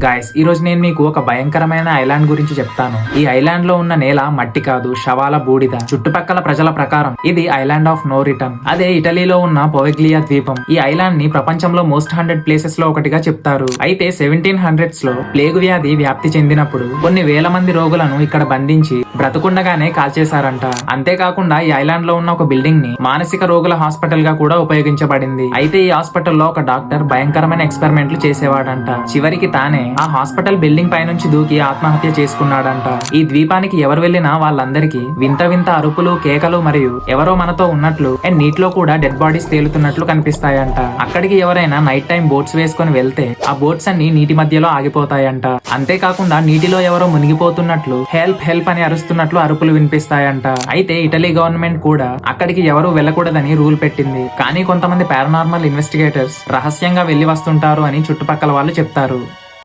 Guys, ఈ రోజు నేను మీకు ఒక భయంకరమైన ఐలాండ్ గురించి చెప్తాను. ఈ ఐలాండ్ లో ఉన్న నేల మట్టి కాదు, శవాల బూడిద. చుట్టుపక్కల ప్రజల ప్రకారం ఇది ఐలాండ్ ఆఫ్ నో రిటర్న్. అదే ఇటలీలో ఉన్న పొవెగ్లియా ద్వీపం. ఈ ఐలాండ్ ని ప్రపంచంలో మోస్ట్ 100 ప్లేసెస్ లో ఒకటిగా చెప్తారు. అయితే 1700s లో ప్లేగు వ్యాధి వ్యాప్తి చెందినప్పుడు కొన్ని వేల మంది రోగులను ఇక్కడ బంధించి బ్రతుకుండగానే కాల్చేశారంట. అంతేకాకుండా ఈ ఐలాండ్ లో ఉన్న ఒక బిల్డింగ్ ని మానసిక రోగుల హాస్పిటల్ గా కూడా ఉపయోగించబడింది. అయితే ఈ హాస్పిటల్లో ఒక డాక్టర్ భయంకరమైన ఎక్స్పెరిమెంట్లు చేసేవాడంట. చివరికి తానే ఆ హాస్పిటల్ బిల్డింగ్ పై నుంచి దూకి ఆత్మహత్య చేసుకున్నాడంట. ఈ ద్వీపానికి ఎవరు వెళ్లినా వాళ్ళందరికీ వింత వింత అరుపులు, కేకలు మరియు ఎవరో మనతో ఉన్నట్లు అండ్ నీటిలో కూడా డెడ్ బాడీస్ తేలుతున్నట్లు కనిపిస్తాయంట. అక్కడికి ఎవరైనా నైట్ టైం బోట్స్ వేసుకొని వెళ్తే ఆ బోట్స్ అన్ని నీటి మధ్యలో ఆగిపోతాయంట. అంతేకాకుండా నీటిలో ఎవరో మునిగిపోతున్నట్లు హెల్ప్ హెల్ప్ అని అరుస్తున్నట్లు అరుపులు వినిపిస్తాయంట. అయితే ఇటలీ గవర్నమెంట్ కూడా అక్కడికి ఎవరు వెళ్ళకూడదని రూల్ పెట్టింది. కానీ కొంతమంది పారానార్మల్ ఇన్వెస్టిగేటర్స్ రహస్యంగా వెళ్లి వస్తుంటారు అని చుట్టుపక్కల వాళ్ళు చెప్తారు.